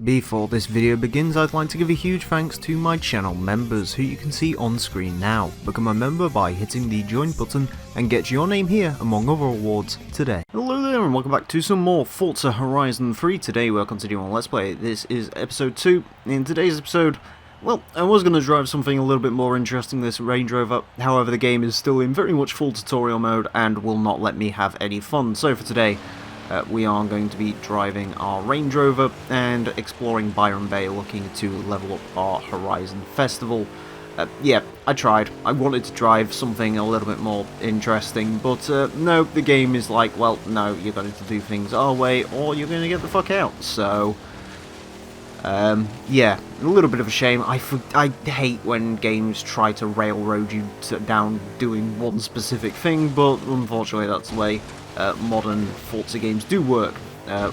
Before this video begins, I'd like to give a huge thanks to my channel members who you can see on screen now. Become a member by hitting the join button and get your name here among other awards today. Hello there and welcome back to some more Forza Horizon 3. Today we're continuing on Let's Play. This is episode 2. In today's episode, well, I was going to drive something a little bit more interesting, this Range Rover. However, the game is still in very much full tutorial mode and will not let me have any fun. So for today, we are going to be driving our Range Rover and exploring Byron Bay, looking to level up our Horizon Festival. Yeah, I tried. I wanted to drive something a little bit more interesting, but no, the game is like, well, no, you're going to do things our way or you're going to get the fuck out. So, yeah, a little bit of a shame. I hate when games try to railroad you down doing one specific thing, but unfortunately that's the way modern Forza games do work,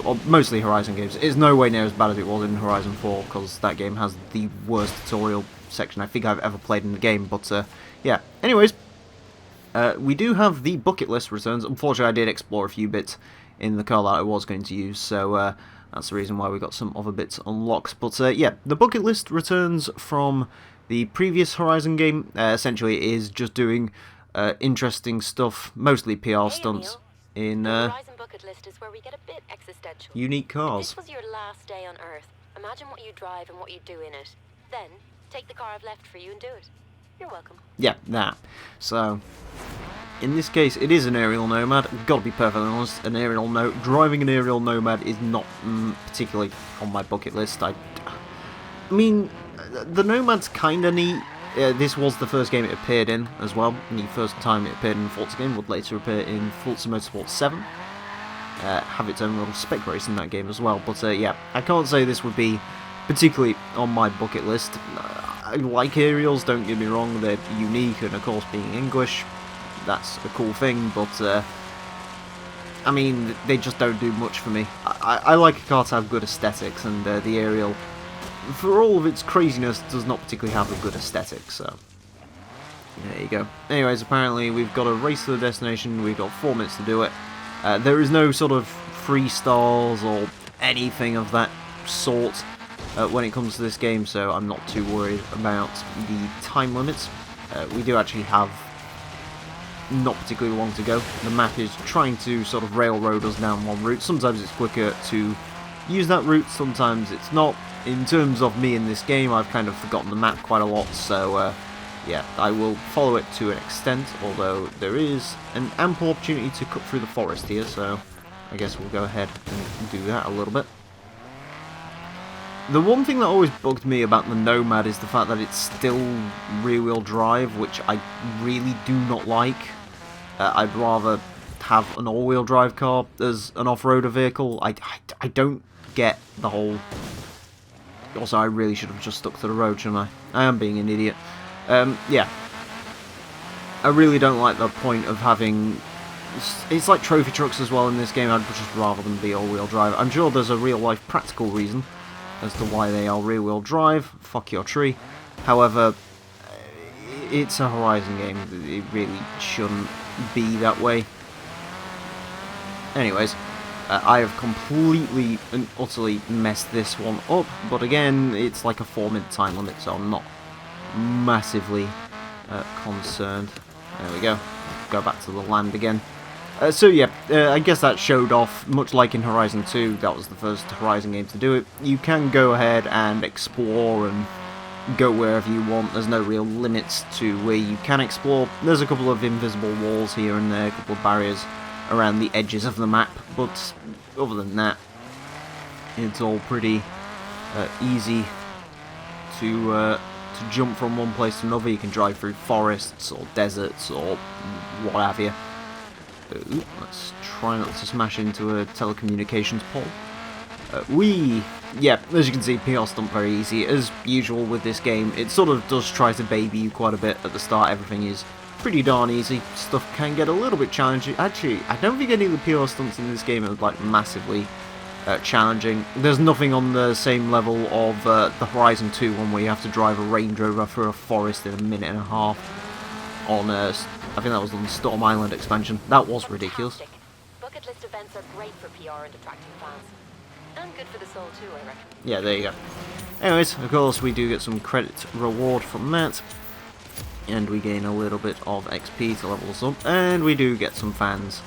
or mostly Horizon games. It's no way near as bad as it was in Horizon 4, because that game has the worst tutorial section I think I've ever played in the game, but yeah. Anyways, we do have the bucket list returns. Unfortunately, I did explore a few bits in the car that I was going to use, so that's the reason why we got some other bits unlocked. But yeah, the bucket list returns from the previous Horizon game. Essentially, it is just doing interesting stuff, mostly PR stunts. In Horizon bucket list is where we get a bit existential. Unique cars. If this was your last day on Earth, imagine what you drive and what you do in it. Then, take the car I've left for you and do it. You're welcome. Yeah, that. So, in this case, it is an aerial nomad. Gotta be perfectly honest, driving an aerial nomad is not particularly on my bucket list. I mean, the Nomad's kinda neat. This was the first game it appeared in as well. The first time it appeared in a Forza game would later appear in Forza Motorsport 7. Have its own little spec race in that game as well. But yeah, I can't say this would be particularly on my bucket list. I like aerials, don't get me wrong, they're unique, and of course being English, that's a cool thing, but I mean, they just don't do much for me. I like a car to have good aesthetics, and the aerial, for all of its craziness, does not particularly have a good aesthetic, so there you go. Anyways, apparently we've got a race to the destination, we've got 4 minutes to do it. There is no sort of freestyles or anything of that sort when it comes to this game, so I'm not too worried about the time limits. We do actually have not particularly long to go. The map is trying to sort of railroad us down one route. Sometimes it's quicker to use that route, sometimes it's not. In terms of me in this game, I've kind of forgotten the map quite a lot, so yeah, I will follow it to an extent, although there is an ample opportunity to cut through the forest here, so I guess we'll go ahead and do that a little bit. The one thing that always bugged me about the Nomad is the fact that it's still rear-wheel drive, which I really do not like. I'd rather have an all-wheel drive car as an off-roader vehicle. I don't get the whole... Also, I really should have just stuck to the road, shouldn't I? I am being an idiot. Yeah. I really don't like the point of having... It's like trophy trucks as well in this game. I'd just rather them be all-wheel drive. I'm sure there's a real-life practical reason as to why they are rear-wheel drive. Fuck your tree. However, it's a Horizon game. It really shouldn't be that way. Anyways, I have completely and utterly messed this one up, but again, it's like a 4-minute time limit, so I'm not massively concerned. There we go. Go back to the land again. So yeah, I guess that showed off, much like in Horizon 2, that was the first Horizon game to do it. You can go ahead and explore and go wherever you want. There's no real limits to where you can explore. There's a couple of invisible walls here and there, a couple of barriers around the edges of the map, but other than that, it's all pretty easy to jump from one place to another. You can drive through forests or deserts or what have you. Ooh, let's try not to smash into a telecommunications pole. Yeah, as you can see, PR stunt very easy. As usual with this game, it sort of does try to baby you quite a bit at the start. Everything is pretty darn easy. Stuff can get a little bit challenging. Actually, I don't think any of the PR stunts in this game are like massively challenging. There's nothing on the same level of the Horizon 2 one where you have to drive a Range Rover through a forest in a minute and a half. On I think that was on the Storm Island expansion. That was ridiculous. Bucket list events are great for PR and attracting fans. And good for the soul too, I reckon. Yeah, there you go. Anyways, of course, we do get some credit reward from that. And we gain a little bit of XP to level us up. And we do get some fans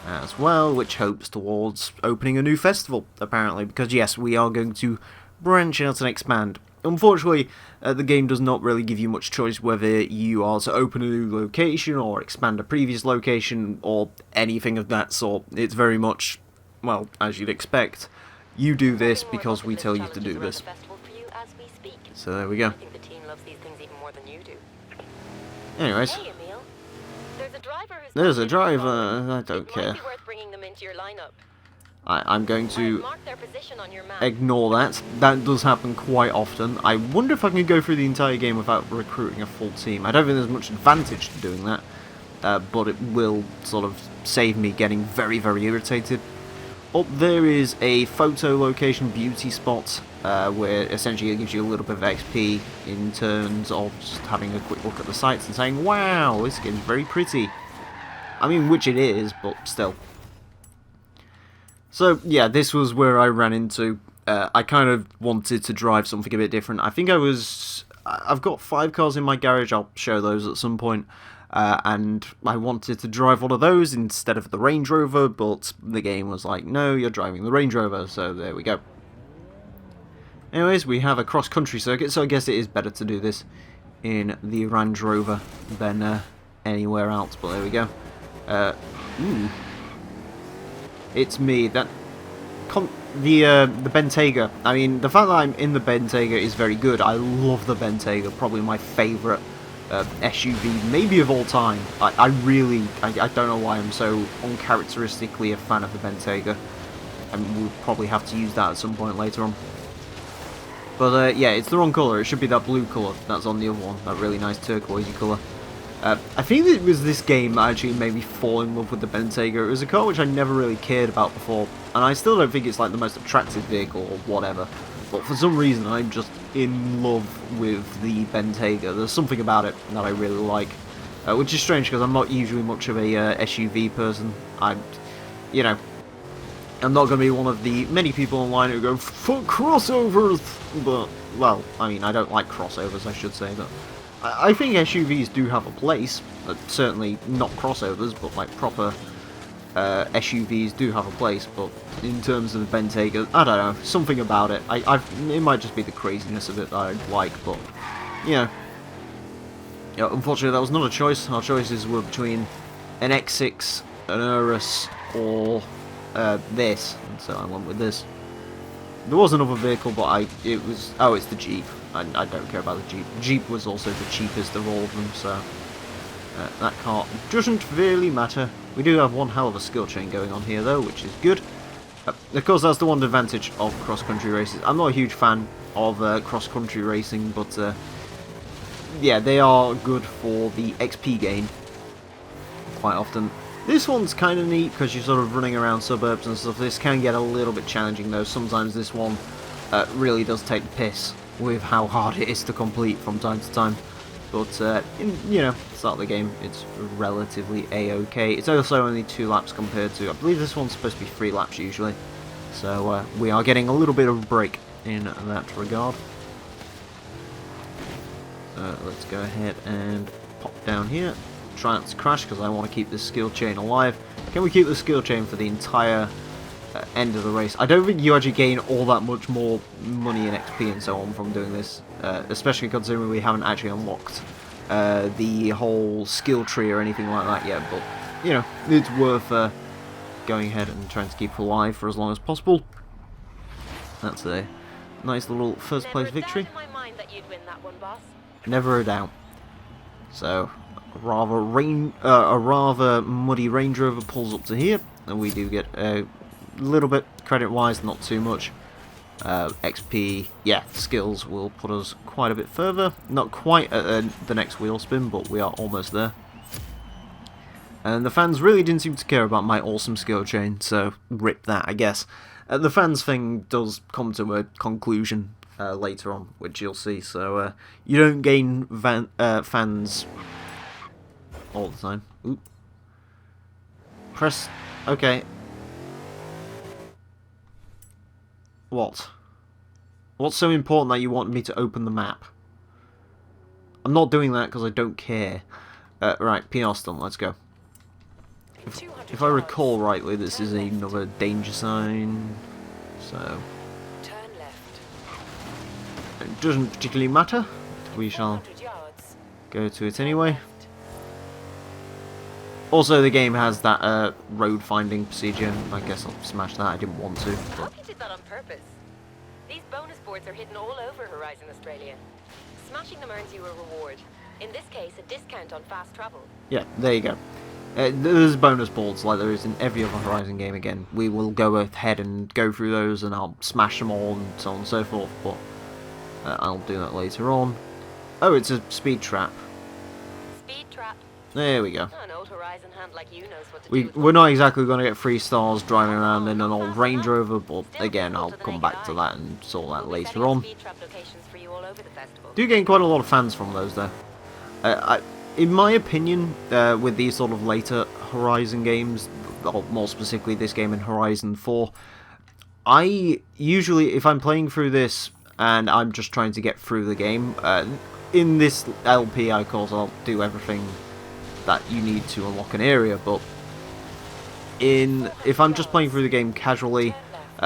as well, which hopes towards opening a new festival, apparently. Because yes, we are going to branch out and expand. Unfortunately, the game does not really give you much choice whether you are to open a new location or expand a previous location or anything of that sort. It's very much, well, as you'd expect, you do this because we tell you to do this. So there we go. I think the team loves these things even more than you do. Anyways, Hey, Emile. there's a driver, I don't care. It might be worth bringing them into your lineup. I'm going to Mark their position on your map. ignore that. That does happen quite often. I wonder if I can go through the entire game without recruiting a full team. I don't think there's much advantage to doing that, but it will sort of save me getting very, very irritated. Up there is a photo location beauty spot, where essentially it gives you a little bit of XP in terms of just having a quick look at the sights and saying, wow, this game's very pretty. I mean, which it is, but still. So, yeah, this was where I ran into. I kind of wanted to drive something a bit different. I think I've got 5 cars in my garage, I'll show those at some point. And I wanted to drive one of those instead of the Range Rover, but the game was like, no, you're driving the Range Rover, so there we go. Anyways, we have a cross-country circuit, so I guess it is better to do this in the Range Rover than anywhere else, but there we go. Ooh. It's me, the Bentayga. I mean, the fact that I'm in the Bentayga is very good. I love the Bentayga, probably my favourite SUV, maybe of all time. I don't know why I'm so uncharacteristically a fan of the Bentayga. And we'll probably have to use that at some point later on. But yeah, it's the wrong colour. It should be that blue colour that's on the other one, that really nice turquoisey colour. I think it was this game that actually made me fall in love with the Bentayga. It was a car which I never really cared about before, and I still don't think it's like the most attractive vehicle or whatever. But for some reason, I'm just in love with the Bentayga. There's something about it that I really like, which is strange because I'm not usually much of a SUV person. I'm not going to be one of the many people online who go, fuck crossovers! But, well, I mean, I don't like crossovers, I should say, but I think SUVs do have a place. Certainly not crossovers, but like proper SUVs do have a place. But in terms of the Bentayga, I don't know, something about it. It might just be the craziness of it that I like, but yeah, unfortunately that was not a choice. Our choices were between an X6, an Urus, or this, and so I went with this. There was another vehicle, but it's the Jeep. I don't care about the Jeep. Jeep was also the cheapest of all of them, so that car doesn't really matter. We do have one hell of a skill chain going on here, though, which is good. Of course, that's the one advantage of cross-country races. I'm not a huge fan of cross-country racing, but yeah, they are good for the XP gain quite often. This one's kind of neat because you're sort of running around suburbs and stuff. This can get a little bit challenging, though. Sometimes this one really does take the piss with how hard it is to complete from time to time. But, start of the game, it's relatively a-okay. It's also only 2 laps compared to, I believe this one's supposed to be 3 laps usually. So, we are getting a little bit of a break in that regard. Let's go ahead and pop down here. Try not to crash because I want to keep this skill chain alive. Can we keep the skill chain for the entire end of the race? I don't think you actually gain all that much more money and XP and so on from doing this, especially considering we haven't actually unlocked the whole skill tree or anything like that yet, but it's worth going ahead and trying to keep it alive for as long as possible. That's a nice little first place victory. Never a doubt in my mind that you'd win that one, boss. Never a doubt. So a rather muddy Range Rover pulls up to here, and we do get a little bit credit-wise, not too much. XP, yeah, skills will put us quite a bit further. Not quite at the next wheel spin, but we are almost there. And the fans really didn't seem to care about my awesome skill chain, so rip that, I guess. The fans thing does come to a conclusion later on, which you'll see. So you don't gain fans all the time. Oop. Press. Okay. What? What's so important that you want me to open the map? I'm not doing that because I don't care. Right, PR stunt, let's go. If I recall rightly, this is another danger sign, so Turn left. it doesn't particularly matter. We shall 400 yards. go to it anyway. Also, the game has that road finding procedure. I guess I'll smash that. I didn't want to. I But hope you did that on purpose. These bonus boards are hidden all over Horizon Australia. Smashing them earns you a reward. In this case, a discount on fast travel. yeah, there you go. There's bonus boards like there is in every other Horizon game. Again, we will go ahead and go through those, and I'll smash them all, and so on and so forth. But I'll do that later on. Oh, it's a speed trap. Speed trap. There we go. An old Horizon hand like you knows what to do. with We're not exactly going to get 3 stars driving around in an old Range Rover, but again, I'll come back to that and sort that We'll be later setting up on. speed trap locations for you all over the festival. Do gain quite a lot of fans from those, though. In my opinion, with these sort of later Horizon games, or more specifically this game in Horizon 4, I usually, if I'm playing through this and I'm just trying to get through the game, in this LP, of course, I'll do everything that you need to unlock an area, but if I'm just playing through the game casually,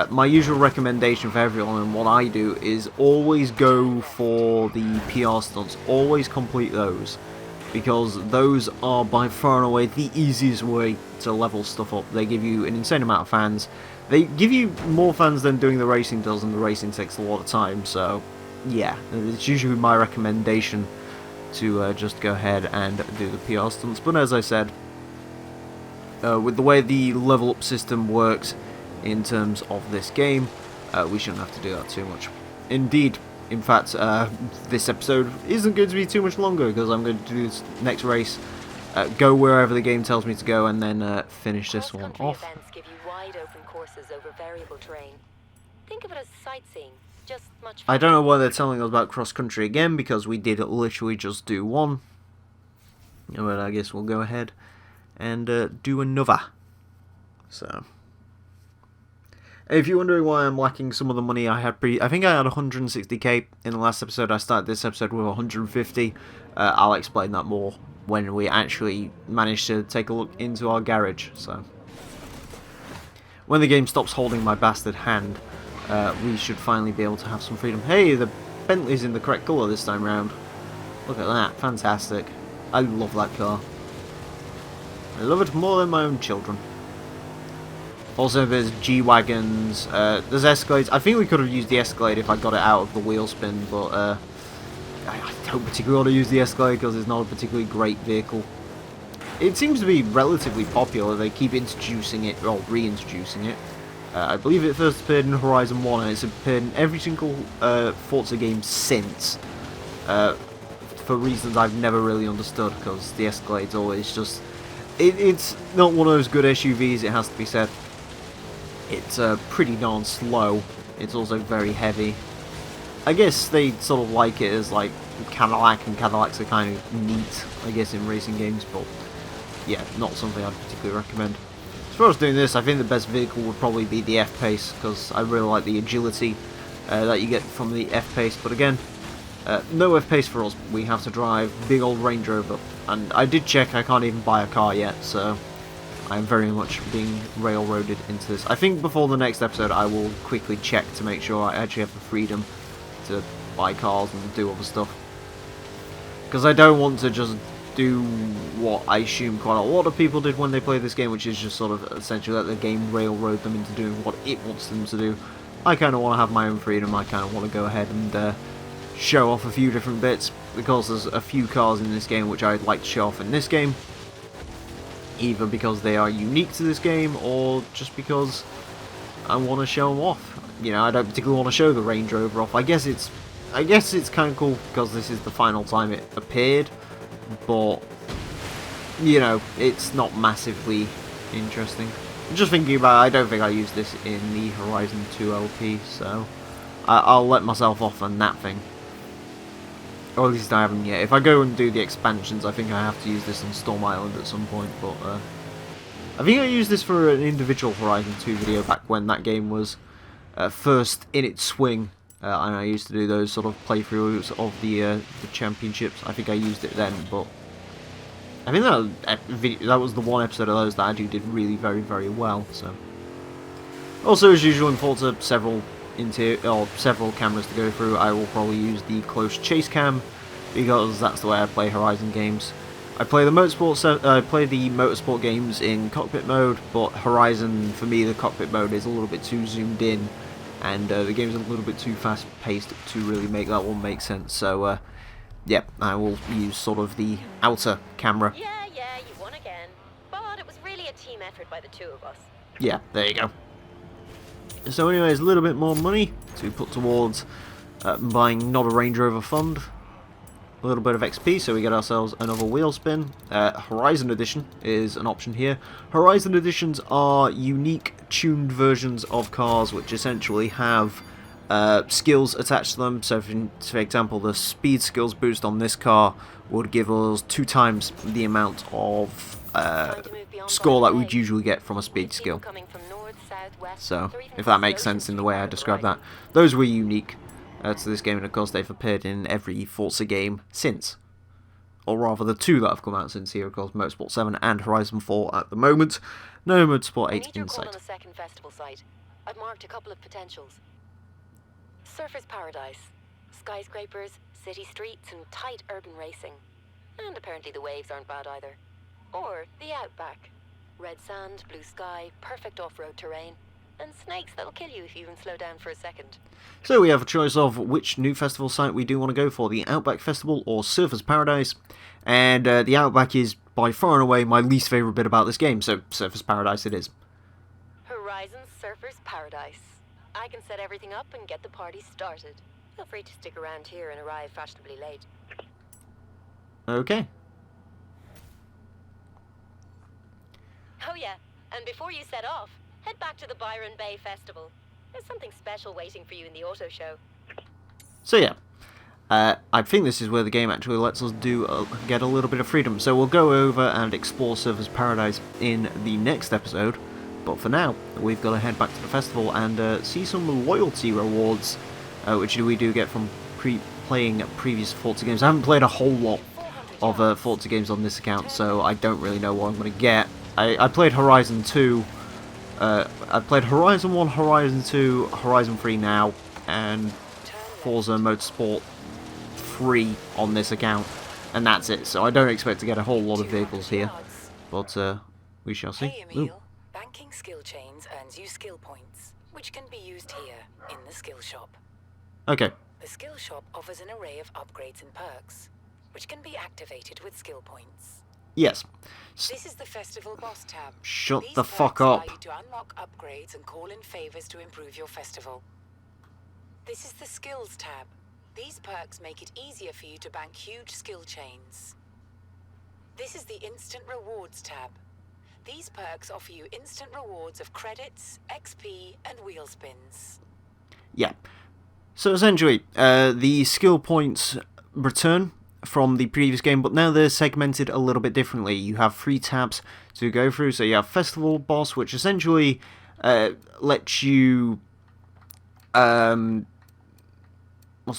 my usual recommendation for everyone and what I do is always go for the PR stunts, always complete those, because those are by far and away the easiest way to level stuff up. They give you an insane amount of fans, they give you more fans than doing the racing does, and the racing takes a lot of time, so yeah, it's usually my recommendation to just go ahead and do the PR stunts. But as I said, with the way the level up system works in terms of this game, we shouldn't have to do that too much. Indeed, in fact, this episode isn't going to be too much longer, because I'm going to do this next race, go wherever the game tells me to go, and then finish this one Cross-country off. events give you wide open courses over variable terrain. Think of it as sightseeing, just much I don't know why they're telling us about cross-country again, because we did literally just do one. But I guess we'll go ahead and do another. So, if you're wondering why I'm lacking some of the money I had I think I had 160k in the last episode. I started this episode with 150. I'll explain that more when we actually manage to take a look into our garage. So, when the game stops holding my bastard hand, we should finally be able to have some freedom. Hey, the Bentley's in the correct colour this time round. Look at that, fantastic. I love that car. I love it more than my own children. Also, there's G-Wagons, there's Escalades. I think we could have used the Escalade if I got it out of the wheel spin, but I don't particularly want to use the Escalade because it's not a particularly great vehicle. It seems to be relatively popular. They keep introducing it, or reintroducing it. I believe it first appeared in Horizon 1, and it's appeared in every single Forza game since, for reasons I've never really understood, because the Escalade's always just... It's not one of those good SUVs, it has to be said. It's pretty darn slow. It's also very heavy. I guess they sort of like it as like Cadillac, and Cadillacs are kind of neat, I guess, in racing games, but yeah, not something I'd particularly recommend. As far as doing this, I think the best vehicle would probably be the F-Pace, because I really like the agility that you get from the F-Pace, but again, no F-Pace for us. We have to drive big old Range Rover, and I did check, I can't even buy a car yet, so I'm very much being railroaded into this. I think before the next episode I will quickly check to make sure I actually have the freedom to buy cars and do other stuff, because I don't want to just do what I assume quite a lot of people did when they played this game, which is just sort of essentially let the game railroad them into doing what it wants them to do. I kind of want to have my own freedom. I kind of want to go ahead and show off a few different bits, because there's a few cars in this game which I'd like to show off in this game, either because they are unique to this game, or just because I want to show them off. You know, I don't particularly want to show the Range Rover off. I guess it's kind of cool because this is the final time it appeared, but you know, it's not massively interesting. Just thinking about it, I don't think I used this in the Horizon 2 LP, so I'll let myself off on that thing. Or at least I haven't yet. If I go and do the expansions, I think I have to use this on Storm Island at some point, but I think I used this for an individual Horizon 2 video back when that game was first in its swing. And I used to do those sort of playthroughs of the championships. I think I used it then, but I think that was the one episode of those that I did really very, very well. So, also as usual in Forza, several cameras to go through. I will probably use the close chase cam because that's the way I play Horizon games. I play the motorsport games in cockpit mode, but Horizon, for me, the cockpit mode is a little bit too zoomed in, and the game's a little bit too fast-paced to really make that one make sense. So, yeah, I will use sort of the outer camera. Yeah, you won again. But it was really a team effort by the two of us. Yeah, there you go. So anyways, a little bit more money to put towards buying not a Range Rover fund. A little bit of XP, so we get ourselves another wheel spin. Horizon Edition is an option here. Horizon Editions are unique tuned versions of cars which essentially have skills attached to them. So for example, the speed skills boost on this car would give us 2 times the amount of score that we'd usually get from a speed skill. So, if that makes sense in the way I describe that. Those were unique to this game, and of course they've appeared in every Forza game since. Or rather, the 2 that have come out since here, of course, Motorsport 7 and Horizon 4 at the moment. No Motorsport 8 in sight. On the second festival site. I've marked a couple of potentials. Surfer's Paradise. Skyscrapers, city streets, and tight urban racing. And apparently the waves aren't bad either. Or the Outback. Red sand, blue sky, perfect off-road terrain. And snakes that'll kill you if you even slow down for a second. So we have a choice of which new festival site we do want to go for, the Outback Festival or Surfer's Paradise. And the Outback is by far and away my least favourite bit about this game, so Surfer's Paradise it is. Horizon Surfer's Paradise. I can set everything up and get the party started. Feel free to stick around here and arrive fashionably late. Okay. Oh yeah, and before you set off, head back to the Byron Bay Festival. There's something special waiting for you in the auto show. So yeah, I think this is where the game actually lets us get a little bit of freedom. So we'll go over and explore Surfer's Paradise in the next episode. But for now, we've got to head back to the festival and see some loyalty rewards, which we do get from playing previous Forza games. I haven't played a whole lot of Forza games on this account, so I don't really know what I'm going to get. I played Horizon 2. I played Horizon 1, Horizon 2, Horizon 3 now, and Forza Motorsport 3 on this account, and that's it. So I don't expect to get a whole lot of vehicles here, but we shall see. Hey Emile, banking skill chains earns you skill points, which can be used here in the skill shop. Okay. The skill shop offers an array of upgrades and perks, which can be activated with skill points. Yes. This is the Festival Boss tab. Shut These the perks fuck allow up. you to unlock upgrades and call in favors to improve your festival. This is the Skills tab. These perks make it easier for you to bank huge skill chains. This is the Instant Rewards tab. These perks offer you instant rewards of credits, XP, and wheel spins. Yeah. So essentially, the skill points return from the previous game, but now they're segmented a little bit differently. You have 3 tabs to go through. So you have Festival Boss, which essentially lets you... what's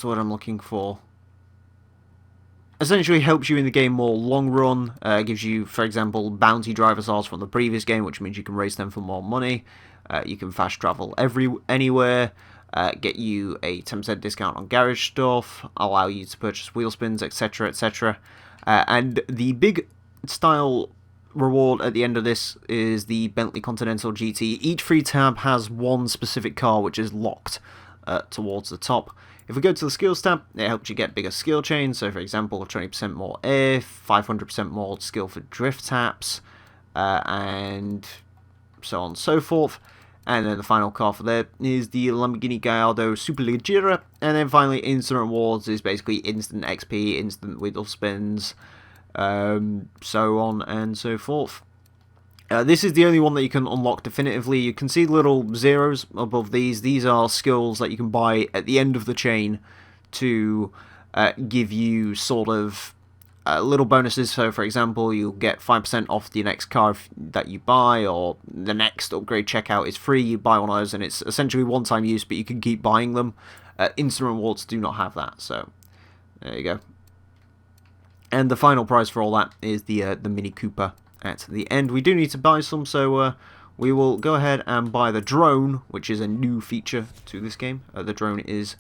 the word I'm looking for? Essentially helps you in the game more long run. Gives you, for example, bounty driver stars from the previous game, which means you can race them for more money. You can fast travel anywhere. Get you a 10% discount on garage stuff, allow you to purchase wheel spins, etc, etc. And the big style reward at the end of this is the Bentley Continental GT. Each free tab has one specific car which is locked towards the top. If we go to the skills tab, it helps you get bigger skill chains. So for example, 20% more air, 500% more skill for drift taps, and so on and so forth. And then the final car for there is the Lamborghini Gallardo Superleggera. And then finally, instant rewards is basically instant XP, instant wheel spins, so on and so forth. This is the only one that you can unlock definitively. You can see little zeros above these. These are skills that you can buy at the end of the chain to give you sort of little bonuses. So, for example, you'll get 5% off the next car that you buy, or the next upgrade checkout is free. You buy one of those, and it's essentially one-time use, but you can keep buying them. Instant rewards do not have that, so there you go. And the final prize for all that is the Mini Cooper at the end. We do need to buy some, so we will go ahead and buy the drone, which is a new feature to this game. The drone is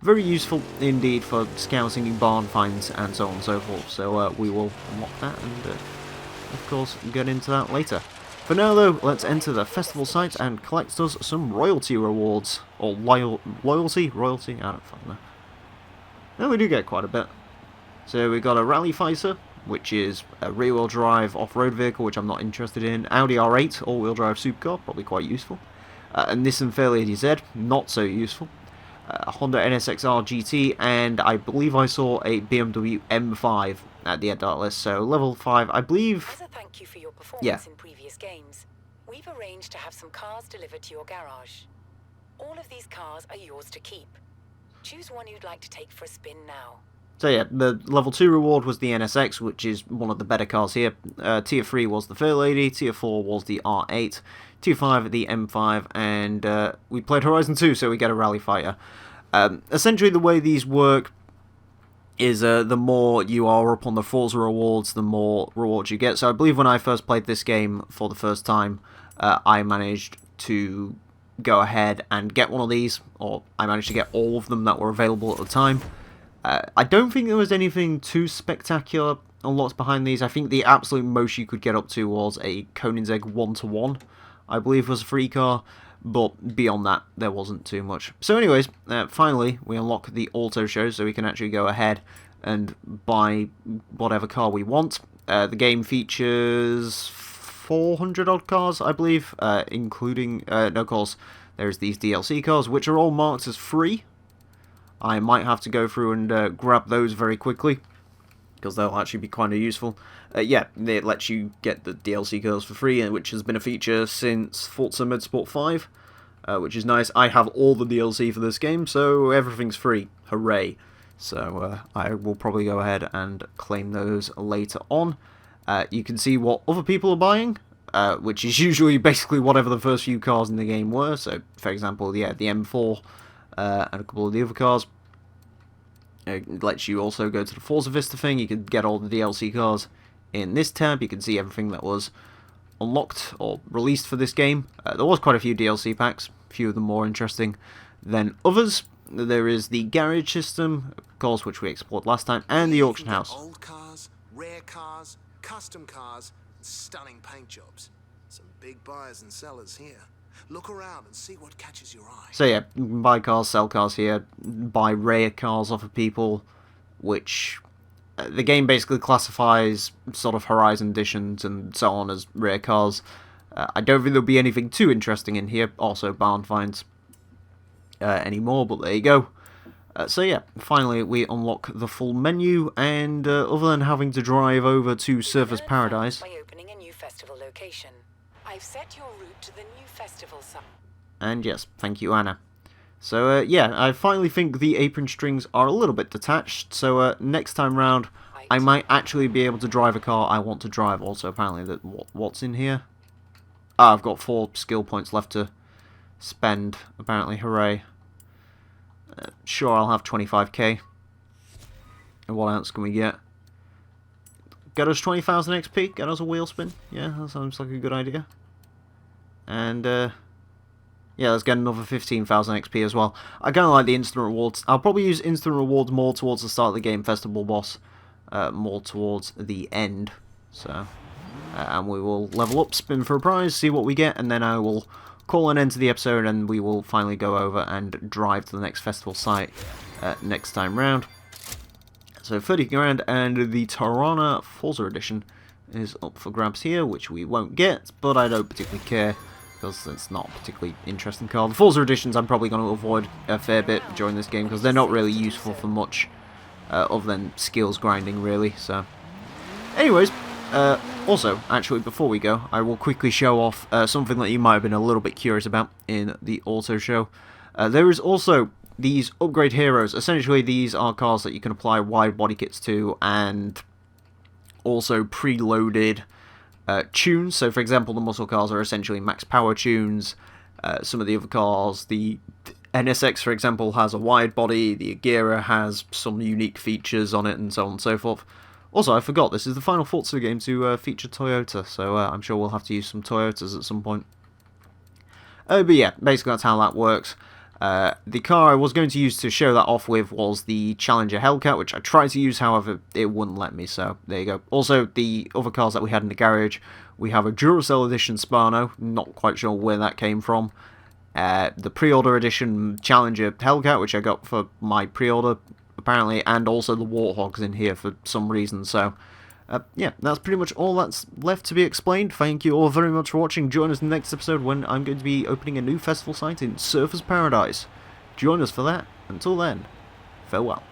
very useful indeed for scouting and barn finds and so on and so forth. So we will unlock that and, of course, get into that later. For now, though, let's enter the festival site and collect us some royalty rewards. Or loyalty? Royalty? I don't fucking know. No, we do get quite a bit. So we got a Rally Fighter, which is a rear-wheel drive off-road vehicle, which I'm not interested in. Audi R8, all-wheel drive supercar, probably quite useful. A Nissan Fairlady Z, not so useful. A Honda NSX-R GT, and I believe I saw a BMW M5 at the end of that list. So level 5, I believe. As a thank you for your performance in previous games, we've arranged to have some cars delivered to your garage. All of these cars are yours to keep. Choose one you'd like to take for a spin now. So yeah, the level 2 reward was the NSX, which is one of the better cars here. Tier 3 was the Fairlady, Tier 4 was the R8, Tier 5 the M5, and we played Horizon 2, so we get a Rally Fighter. Essentially the way these work is the more you are up on the Forza rewards, the more rewards you get. So I believe when I first played this game for the first time, I managed to go ahead and get one of these, or I managed to get all of them that were available at the time. I don't think there was anything too spectacular unlocked behind these. I think the absolute most you could get up to was a Koenigsegg 1-to-1, I believe was a free car, but beyond that, there wasn't too much. So anyways, finally, we unlock the auto show, so we can actually go ahead and buy whatever car we want. The game features 400-odd cars, I believe, including, no, of course, there's these DLC cars, which are all marked as free. I might have to go through and grab those very quickly, because they'll actually be kind of useful. Yeah, it lets you get the DLC cars for free, which has been a feature since Forza Motorsport 5, which is nice. I have all the DLC for this game, so everything's free. Hooray. So I will probably go ahead and claim those later on. You can see what other people are buying, which is usually basically whatever the first few cars in the game were. So, for example, yeah, the M4 and a couple of the other cars. It lets you also go to the Forza Vista thing. You can get all the DLC cars in this tab. You can see everything that was unlocked or released for this game. There was quite a few DLC packs, a few of them more interesting than others. There is the garage system, of course, which we explored last time, and the auction house. Old cars, rare cars, custom cars, and stunning paint jobs. Some big buyers and sellers here. Look around and see what catches your eye. So yeah, you can buy cars, sell cars here, buy rare cars off of people, which the game basically classifies sort of Horizon editions and so on as rare cars. I don't think there'll be anything too interesting in here, also barn finds anymore, but there you go. So yeah, finally we unlock the full menu, and other than having to drive over to Surfers Paradise... By opening a new festival location. I've set your route to the new festival site. And yes, thank you, Anna. So yeah, I finally think the apron strings are a little bit detached, so next time round I might actually be able to drive a car I want to drive. Also, apparently, that what's in here? Ah, I've got 4 skill points left to spend, apparently, hooray. Sure, I'll have 25k. And what else can we get? Get us 20,000 XP, get us a wheel spin. Yeah, that sounds like a good idea. And, yeah, let's get another 15,000 XP as well. I kind of like the instant rewards. I'll probably use instant rewards more towards the start of the game, Festival Boss, more towards the end. So, and we will level up, spin for a prize, see what we get, and then I will call an end to the episode, and we will finally go over and drive to the next festival site next time round. So 30 grand, and the Tirana Forza Edition is up for grabs here, which we won't get, but I don't particularly care, because it's not a particularly interesting car. The Forza Editions I'm probably going to avoid a fair bit during this game, because they're not really useful for much other than skills grinding, really. So, anyways, also, actually, before we go, I will quickly show off something that you might have been a little bit curious about in the auto show. There is also these upgrade heroes. Essentially, these are cars that you can apply wide body kits to, and also preloaded tunes. So, for example, the muscle cars are essentially max power tunes. Some of the other cars, the NSX, for example, has a wide body. The Agera has some unique features on it, and so on and so forth. Also, I forgot, this is the final Forza game to feature Toyota, so I'm sure we'll have to use some Toyotas at some point. But yeah, basically that's how that works. The car I was going to use to show that off with was the Challenger Hellcat, which I tried to use, however, it wouldn't let me, so there you go. Also, the other cars that we had in the garage, we have a Duracell Edition Spano, not quite sure where that came from. The pre-order edition Challenger Hellcat, which I got for my pre-order, apparently, and also the Warthog's in here for some reason, so... yeah, that's pretty much all that's left to be explained. Thank you all very much for watching. Join us in the next episode when I'm going to be opening a new festival site in Surfer's Paradise. Join us for that. Until then, farewell.